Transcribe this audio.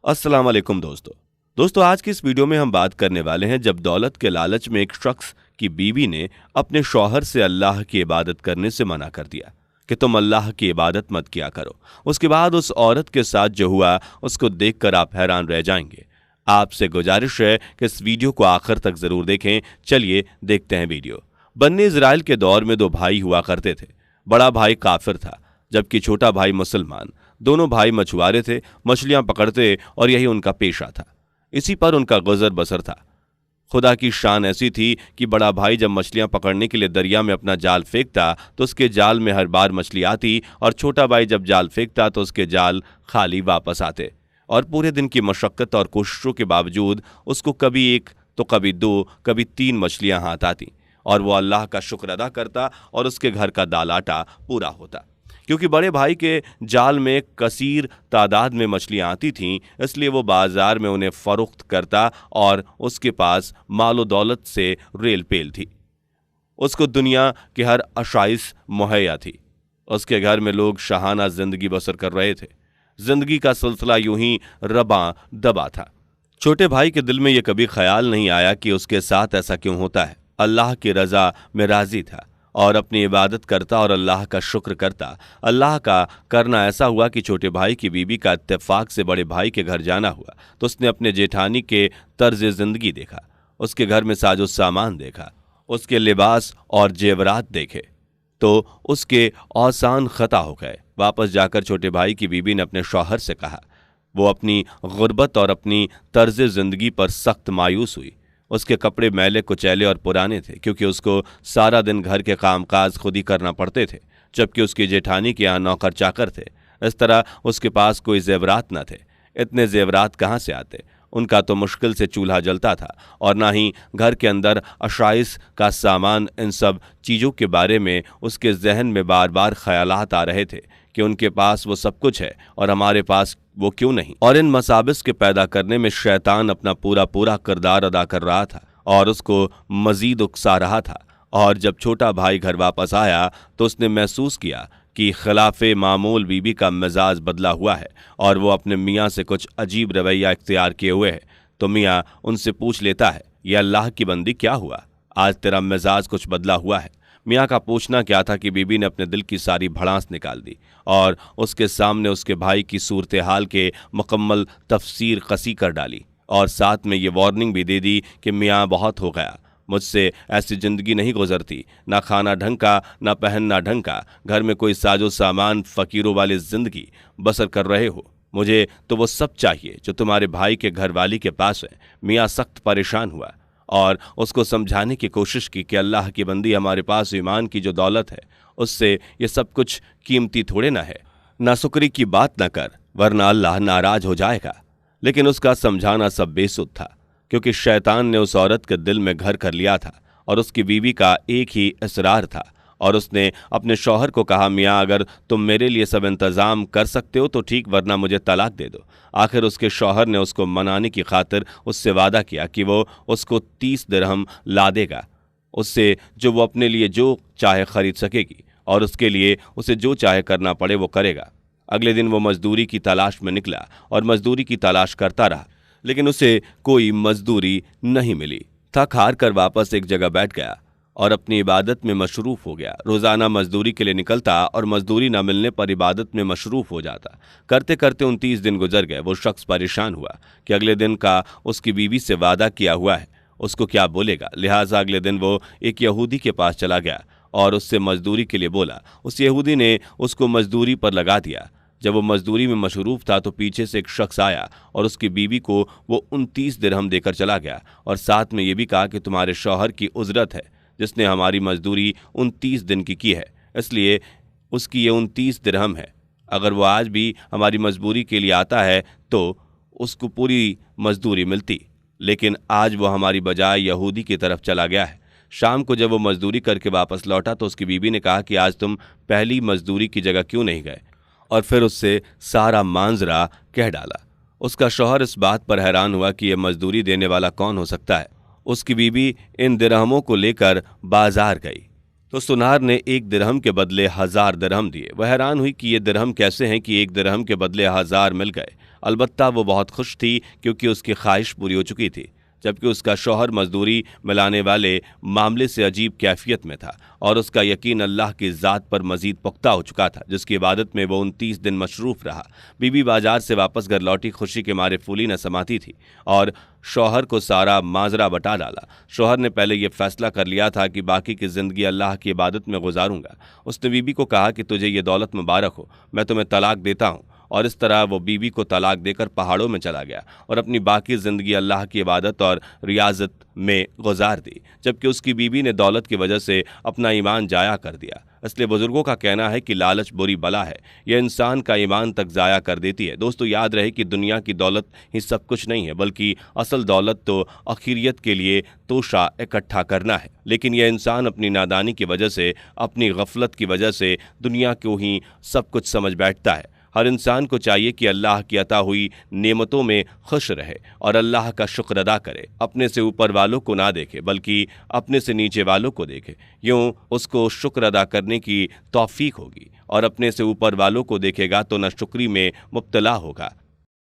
अस्सलाम वालेकुम दोस्तों आज की इस वीडियो में हम बात करने वाले हैं जब दौलत के लालच में एक शख्स की बीवी ने अपने शौहर से अल्लाह की इबादत करने से मना कर दिया कि तुम अल्लाह की इबादत मत किया करो। उसके बाद उस औरत के साथ जो हुआ उसको देखकर आप हैरान रह जाएंगे। आपसे गुजारिश है कि इस वीडियो को आखिर तक जरूर देखें। चलिए देखते हैं वीडियो। बन्नी इजराइल के दौर में दो भाई हुआ करते थे। बड़ा भाई काफिर था जबकि छोटा भाई मुसलमान। दोनों भाई मछुआरे थे, मछलियां पकड़ते और यही उनका पेशा था। इसी पर उनका गुजर बसर था। खुदा की शान ऐसी थी कि बड़ा भाई जब मछलियां पकड़ने के लिए दरिया में अपना जाल फेंकता तो उसके जाल में हर बार मछली आती, और छोटा भाई जब जाल फेंकता तो उसके जाल खाली वापस आते। और पूरे दिन की मशक्कत और कोशिशों के बावजूद उसको कभी एक तो कभी दो कभी तीन मछलियां हाथ आती, और वो अल्लाह का शुक्र अदा करता और उसके घर का दाल आटा पूरा होता। क्योंकि बड़े भाई के जाल में कसीर तादाद में मछलियां आती थीं, इसलिए वो बाजार में उन्हें फरोख्त करता और उसके पास मालो दौलत से रेल पेल थी। उसको दुनिया की हर आशाइश मुहैया थी। उसके घर में लोग शाहाना जिंदगी बसर कर रहे थे। जिंदगी का सिलसिला यूं ही रबा दबा था। छोटे भाई के दिल में यह कभी ख्याल नहीं आया कि उसके साथ ऐसा क्यों होता है। अल्लाह की रजा में राजी था और अपनी इबादत करता और अल्लाह का शुक्र करता। अल्लाह का करना ऐसा हुआ कि छोटे भाई की बीवी का इत्तेफाक से बड़े भाई के घर जाना हुआ तो उसने अपने जेठानी के तर्ज जिंदगी देखा, उसके घर में साजो सामान देखा, उसके लिबास और जेवरात देखे तो उसके औसान खता हो गए। वापस जाकर छोटे भाई की बीवी ने अपने शौहर से कहा। वो अपनी गुर्बत और अपनी तर्ज जिंदगी पर सख्त मायूस हुई। उसके कपड़े मैले कुचैले और पुराने थे क्योंकि उसको सारा दिन घर के कामकाज खुद ही करना पड़ते थे, जबकि उसकी जेठानी के यहाँ नौकर चाकर थे। इस तरह उसके पास कोई जेवरात न थे। इतने जेवरात कहाँ से आते? उनका तो मुश्किल से चूल्हा जलता था और ना ही घर के अंदर अशाइश का सामान। इन सब चीज़ों के बारे में उसके जहन में बार बार ख्यालात आ रहे थे कि उनके पास वो सब कुछ है और हमारे पास वो क्यों नहीं। और इन मसाबिस के पैदा करने में शैतान अपना पूरा पूरा किरदार अदा कर रहा था और उसको मजीद उकसा रहा था। और जब छोटा भाई घर वापस आया तो उसने महसूस किया कि खिलाफे मामूल बीबी का मिजाज बदला हुआ है और वो अपने मियाँ से कुछ अजीब रवैया इख्तियार किए हुए है। तो मियाँ उनसे पूछ लेता है, ये अल्लाह की बंदी क्या हुआ, आज तेरा मिजाज कुछ बदला हुआ है। मियाँ का पूछना क्या था कि बीबी ने अपने दिल की सारी भड़ास निकाल दी और उसके सामने उसके भाई की सूरत हाल के मुकम्मल तफसीर कसी कर डाली, और साथ में ये वार्निंग भी दे दी कि मियाँ बहुत हो गया, मुझसे ऐसी जिंदगी नहीं गुजरती, ना खाना ढंग का ना पहनना ढंग का, घर में कोई साजो सामान, फकीरों वाली जिंदगी बसर कर रहे हो। मुझे तो वो सब चाहिए जो तुम्हारे भाई के घरवाली के पास है। मियाँ सख्त परेशान हुआ और उसको समझाने की कोशिश की कि अल्लाह की बंदी, हमारे पास ईमान की जो दौलत है उससे ये सब कुछ कीमती थोड़े ना है। नाशुक्री की बात ना कर वरना अल्लाह नाराज हो जाएगा। लेकिन उसका समझाना सब बेसुध था क्योंकि शैतान ने उस औरत के दिल में घर कर लिया था और उसकी बीवी का एक ही इसरार था। और उसने अपने शौहर को कहा, मियाँ अगर तुम मेरे लिए सब इंतज़ाम कर सकते हो तो ठीक, वरना मुझे तलाक दे दो। आखिर उसके शौहर ने उसको मनाने की खातिर उससे वादा किया कि वो उसको 30 दिरहम ला देगा, उससे जो वो अपने लिए जो चाहे खरीद सकेगी और उसके लिए उसे जो चाहे करना पड़े वो करेगा। अगले दिन वो मजदूरी की तलाश में निकला और मजदूरी की तलाश करता रहा, लेकिन उसे कोई मजदूरी नहीं मिली। थक हार कर वापस एक जगह बैठ गया और अपनी इबादत में मशरूफ हो गया। रोजाना मजदूरी के लिए निकलता और मजदूरी न मिलने पर इबादत में मशरूफ हो जाता। करते करते 29 दिन गुजर गए। वो शख्स परेशान हुआ कि अगले दिन का उसकी बीवी से वादा किया हुआ है, उसको क्या बोलेगा। लिहाजा अगले दिन वो एक यहूदी के पास चला गया और उससे मजदूरी के लिए बोला। उस यहूदी ने उसको मजदूरी पर लगा दिया। जब वो मजदूरी में मशरूफ था तो पीछे से एक शख्स आया और उसकी बीवी को वो 29 दिरहम देकर चला गया और साथ में ये भी कहा कि तुम्हारे शौहर की उजरत है जिसने हमारी मजदूरी 29 दिन की है, इसलिए उसकी ये 29 दिरहम है। अगर वो आज भी हमारी मजबूरी के लिए आता है तो उसको पूरी मजदूरी मिलती, लेकिन आज वो हमारी बजाय यहूदी की तरफ चला गया है। शाम को जब वो मजदूरी करके वापस लौटा तो उसकी बीवी ने कहा कि आज तुम पहली मजदूरी की जगह क्यों नहीं गए, और फिर उससे सारा मांजरा कह डाला। उसका शौहर इस बात पर हैरान हुआ कि यह मजदूरी देने वाला कौन हो सकता है। उसकी बीवी इन दिरहमों को लेकर बाजार गई तो सुनार ने 1 दिरहम के बदले 1000 दिरहम दिए। वह हैरान हुई कि ये दिरहम कैसे हैं कि 1 दिरहम के बदले 1000 मिल गए। अलबत्ता वो बहुत खुश थी क्योंकि उसकी ख्वाहिश पूरी हो चुकी थी, जबकि उसका शौहर मजदूरी मिलाने वाले मामले से अजीब कैफियत में था और उसका यकीन अल्लाह की ज़ात पर मजीद पुख्ता हो चुका था, जिसकी इबादत में वो 29 दिन मशरूफ़ रहा। बीबी बाजार से वापस घर लौटी खुशी के मारे फूली न समाती थी और शौहर को सारा माजरा बता डाला। शौहर ने पहले ये फैसला कर लिया था कि बाकी की ज़िंदगी अल्लाह की इबादत में गुजारूंगा। उसने बीबी को कहा कि तुझे ये दौलत मुबारक हो, मैं तुम्हें तलाक देता हूँ। और इस तरह वो बीवी को तलाक देकर पहाड़ों में चला गया और अपनी बाकी ज़िंदगी अल्लाह की इबादत और रियाजत में गुजार दी, जबकि उसकी बीवी ने दौलत की वजह से अपना ईमान जाया कर दिया। इसलिए बुजुर्गों का कहना है कि लालच बुरी बला है, यह इंसान का ईमान तक जाया कर देती है। दोस्तों, याद रहे कि दुनिया की दौलत ही सब कुछ नहीं है, बल्कि असल दौलत तो आखिरियत के लिए तोशा इकट्ठा करना है। लेकिन यह इंसान अपनी नादानी की वजह से, अपनी गफलत की वजह से दुनिया को ही सब कुछ समझ बैठता है। हर इंसान को चाहिए कि अल्लाह की अता हुई नेमतों में खुश रहे और अल्लाह का शुक्र अदा करे। अपने से ऊपर वालों को ना देखे बल्कि अपने से नीचे वालों को देखे, यूँ उसको शुक्र अदा करने की तौफीक होगी। और अपने से ऊपर वालों को देखेगा तो नाशुक्री में मुब्तला होगा